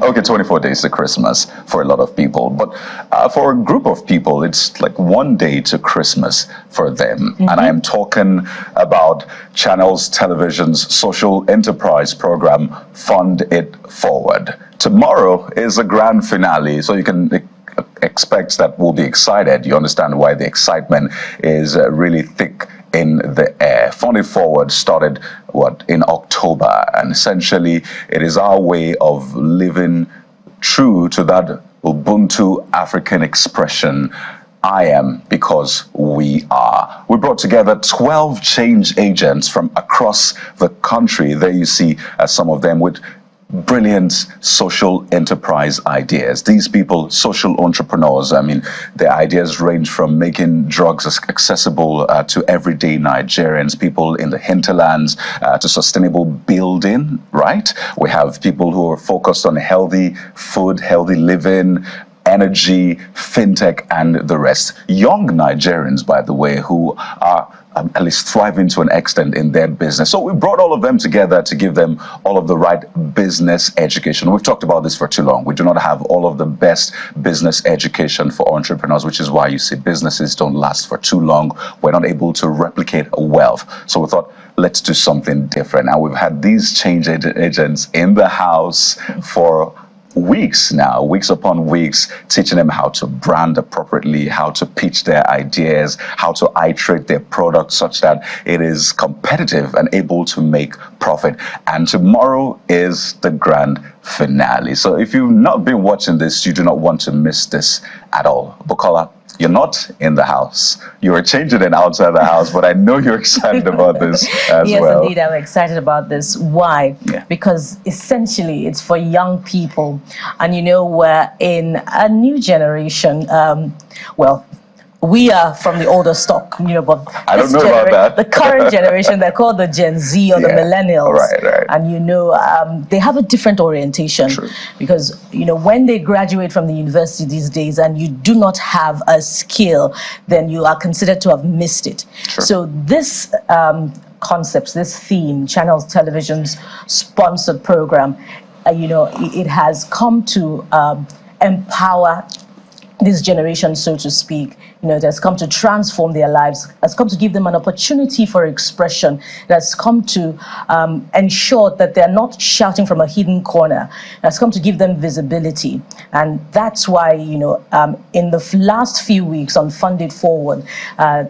Okay, 24 days to Christmas for a lot of people, but for a group of people, it's like one day to Christmas for them. And I am talking about Channels Television's social enterprise program, Fund It Forward. Tomorrow is a grand finale, so you can expect that we'll be excited. You understand why the excitement is really thick in the air. Fund It Forward started in October, and essentially it is our way of living true to that Ubuntu African expression, I am because we are. We brought together 12 change agents from across the country. There you see some of them with brilliant social enterprise ideas. These people, social entrepreneurs, I mean, their ideas range from making drugs accessible to everyday Nigerians, people in the hinterlands, to sustainable building, right? We have people who are focused on healthy food, healthy living, energy, fintech, and the rest. Young Nigerians, by the way, who are at least thriving to an extent in their business. So we brought all of them together to give them all of the right business education. We've talked about this for too long. We do not have all of the best business education for entrepreneurs, which is why you see businesses don't last for too long. We're not able to replicate wealth. So we thought, let's do something different. And we've had these change agents in the house for weeks now, weeks upon weeks, teaching them how to brand appropriately, how to pitch their ideas, how to iterate their product such that it is competitive and able to make profit. And tomorrow is the grand finale. So if you've not been watching this, you do not want to miss this at all. Bukola, you're not in the house. You're changing it outside the house, but I know you're excited about this as yes, well. Yes, indeed, I'm excited about this. Why? Yeah. Because essentially it's for young people. And you know, we're in a new generation. Well, we are from the older stock, you know, but I don't know about that. The current generation, they're called the Gen Z or the millennials. Right. And, you know, they have a different orientation. True. Because, you know, when they graduate from the university these days and you do not have a skill, then you are considered to have missed it. True. So this concept, this theme, Channels Television's sponsored program, you know, it has come to empower this generation, so to speak. You know, it has come to transform their lives, has come to give them an opportunity for expression, it has come to ensure that they're not shouting from a hidden corner, it has come to give them visibility. And that's why, you know, in the last few weeks on Fund It Forward,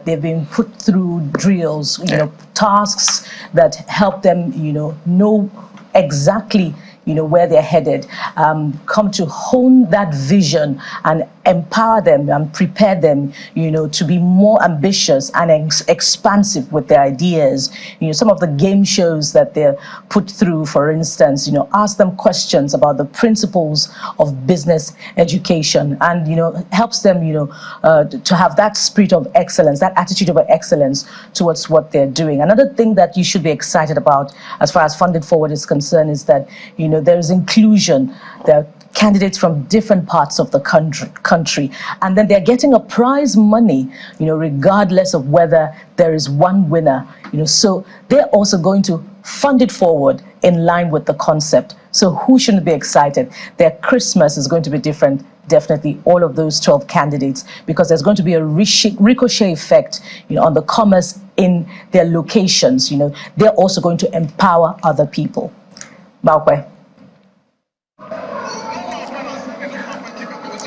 they've been put through drills, you know, tasks that help them, you know exactly, you know, where they're headed, come to hone that vision and empower them and prepare them, you know, to be more ambitious and expansive with their ideas. You know, some of the game shows that they're put through, for instance, you know, ask them questions about the principles of business education, and, you know, helps them, you know, to have that spirit of excellence, that attitude of excellence towards what they're doing. Another thing that you should be excited about as far as Fund It Forward is concerned is that, you know, there is inclusion. There are candidates from different parts of the country, and then they're getting a prize money, you know, regardless of whether there is one winner, you know. So they're also going to fund it forward in line with the concept. So who shouldn't be excited? Their Christmas is going to be different. Definitely all of those 12 candidates, because there's going to be a ricochet effect, you know, on the commerce in their locations. You know, they're also going to empower other people. Malkwe.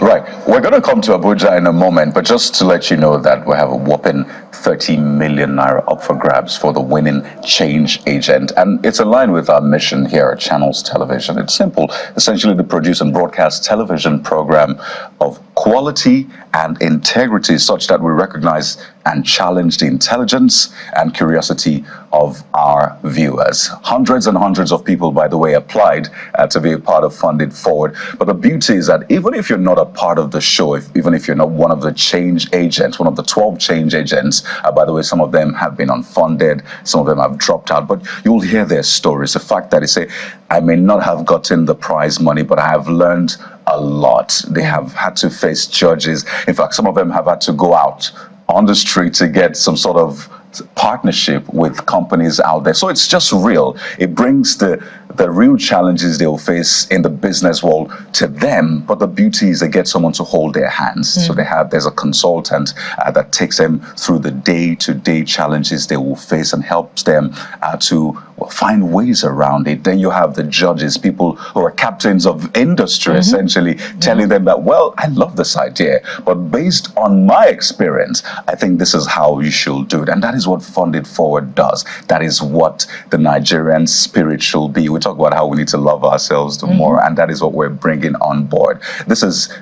Right. We're going to come to Abuja in a moment, but just to let you know that we have a whopping 30 million naira up for grabs for the winning change agent. And it's aligned with our mission here at Channels Television. It's simple, essentially to produce and broadcast television program of quality and integrity such that we recognize and challenge the intelligence and curiosity of our viewers. Hundreds and hundreds of people, by the way, applied to be a part of Fund It Forward. But the beauty is that even if you're not a part of the show, even if you're not one of the change agents, one of the 12 change agents, by the way, some of them have been unfunded, some of them have dropped out, but you'll hear their stories. The fact that they say, I may not have gotten the prize money, but I have learned a lot. They have had to face judges. In fact, some of them have had to go out on the street to get some sort of partnership with companies out there. So it's just real. It brings the the real challenges they will face in the business world to them, but the beauty is they get someone to hold their hands. So there's a consultant that takes them through the day-to-day challenges they will face and helps them to find ways around it. Then you have the judges, people who are captains of industry, essentially telling them that, well, I love this idea, but based on my experience, I think this is how you should do it. And that is what Funded Forward does. That is what the Nigerian spirit should be. We talk about how we need to love ourselves more, and that is what we're bringing on board. This is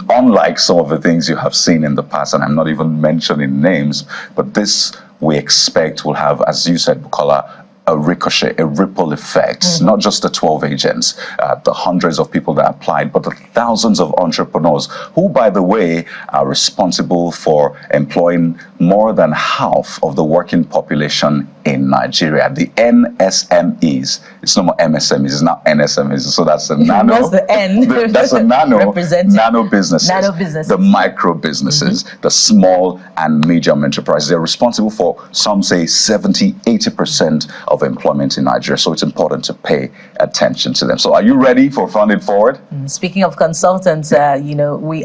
unlike some of the things you have seen in the past, and I'm not even mentioning names, but this we expect will have, as you said, Bukola, a ricochet, a ripple effect, not just the 12 agents, the hundreds of people that applied, but the thousands of entrepreneurs who, by the way, are responsible for employing more than half of the working population in Nigeria. The NSMEs, it's no more MSMEs, it's now NSMEs, so that's a nano. What's the N? That's a nano, Representing nano businesses, nano-businesses. the micro businesses, the small and medium enterprises. They're responsible for, some say, 70, 80% of employment in Nigeria. So it's important to pay attention to them. So are you ready for Funded Forward? Speaking of consultants, I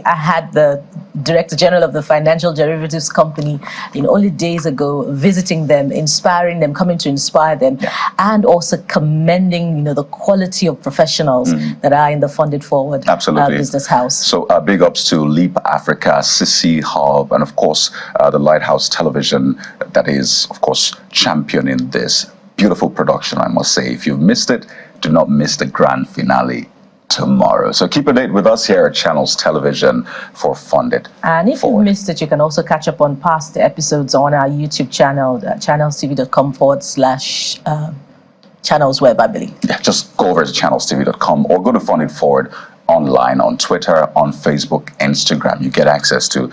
had the Director General of the Financial Derivatives Company, only days ago, visiting them, inspiring them, coming to inspire them, and also commending, the quality of professionals that are in the Funded Forward business house. So big ups to Leap Africa, Sissy Hub, and of course, the Lighthouse Television that is, of course, championing this. Beautiful production, I must say. If you've missed it, do not miss the grand finale tomorrow. So keep a date with us here at Channels Television for Funded And if Forward. you missed it, you can also catch up on past episodes on our YouTube channel, channelstv.com/channelsweb, I believe. Yeah, just go over to channelstv.com or go to Funded Forward online on Twitter, on Facebook, Instagram. You get access to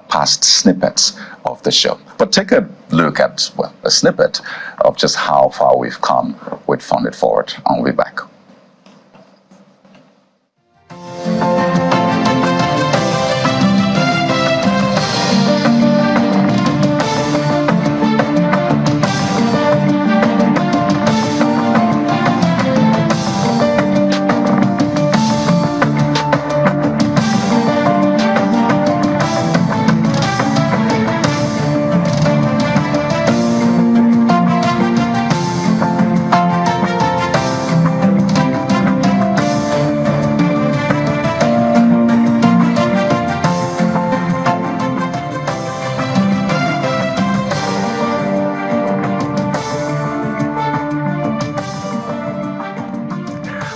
past snippets of the show. But take a look at, a snippet of just how far we've come with Funded Forward. I'll be back.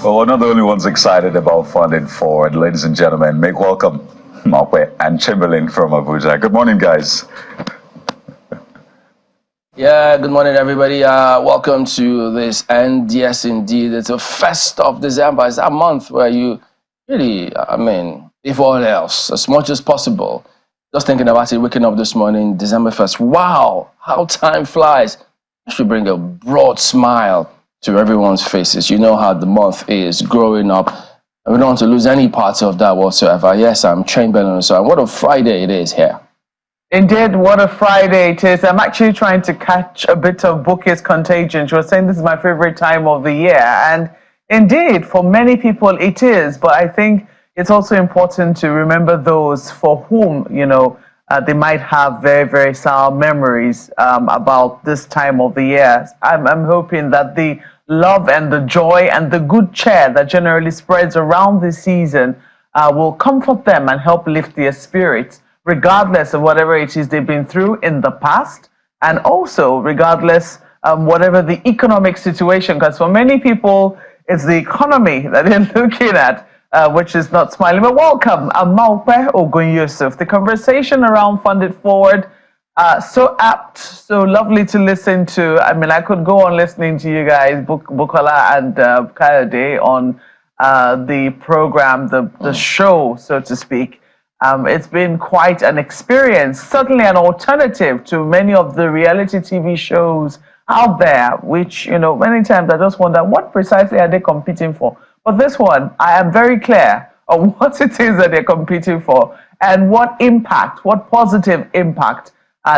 Well, we're not the only ones excited about Funded Forward. Ladies and gentlemen, make welcome Maupe and Chamberlain from Abuja. Good morning, guys. Yeah, good morning, everybody. Welcome to this. And yes, indeed, it's the 1st of December. It's a month where you really, if all else, as much as possible, just thinking about it, waking up this morning, December 1st, wow, how time flies. I should bring a broad smile to everyone's faces. You know how the month is growing up, and we don't want to lose any parts of that whatsoever. Yes, I'm Chamberlain, so what a Friday it is here. Indeed, what a Friday it is. I'm actually trying to catch a bit of Buki's contagion. She was saying this is my favorite time of the year, and indeed, for many people it is, but I think it's also important to remember those for whom, they might have very, very sour memories about this time of the year. I'm hoping that the love and the joy and the good cheer that generally spreads around this season will comfort them and help lift their spirits, regardless of whatever it is they've been through in the past, and also regardless of whatever the economic situation, because for many people, it's the economy that they're looking at, which is not smiling. But welcome, Maupe Ogun Yusuf. The conversation around Funded Forward, so apt, so lovely to listen to. I could go on listening to you guys, Bukola and Kayode, on the program, the show, so to speak. It's been quite an experience, certainly an alternative to many of the reality TV shows out there, which, many times I just wonder, what precisely are they competing for? But this one, I am very clear on what it is that they're competing for and what impact, what positive impact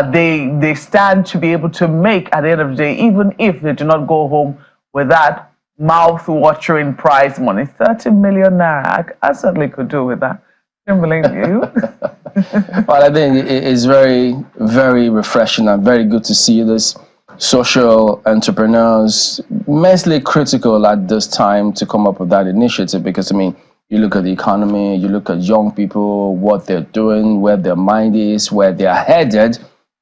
they stand to be able to make at the end of the day, even if they do not go home with that mouth-watering prize money. 30 million naira. I certainly could do with that. Can't believe you. Well, I think it's very, very refreshing and very good to see this social entrepreneurs immensely critical at this time to come up with that initiative, because I mean, you look at the economy, you look at young people, what they're doing, where their mind is, where they're headed,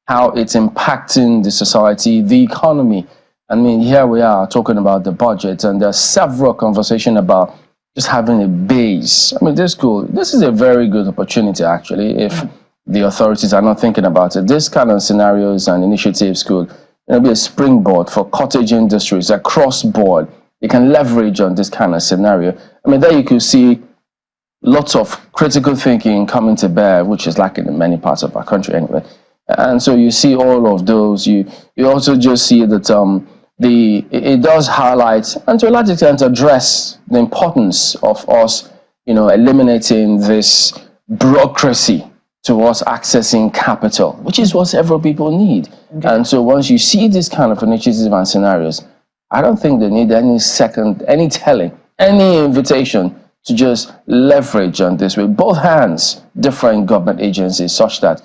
how it's impacting the society, the economy. I mean, here we are talking about the budget, and there's several conversations about just having a base. I mean, this is a very good opportunity, actually, if the authorities are not thinking about it. This kind of scenarios and initiatives could be a springboard for cottage industries across board. You can leverage on this kind of scenario. I mean, there you could see lots of critical thinking coming to bear, which is lacking in many parts of our country anyway. And so you see all of those. You also just see that it does highlight and to a large extent address the importance of us, eliminating this bureaucracy towards accessing capital, which is what several people need. And so once you see this kind of initiatives and scenarios, I don't think they need any telling, any invitation to just leverage on this with both hands, different government agencies, such that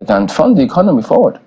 it can fund the economy forward.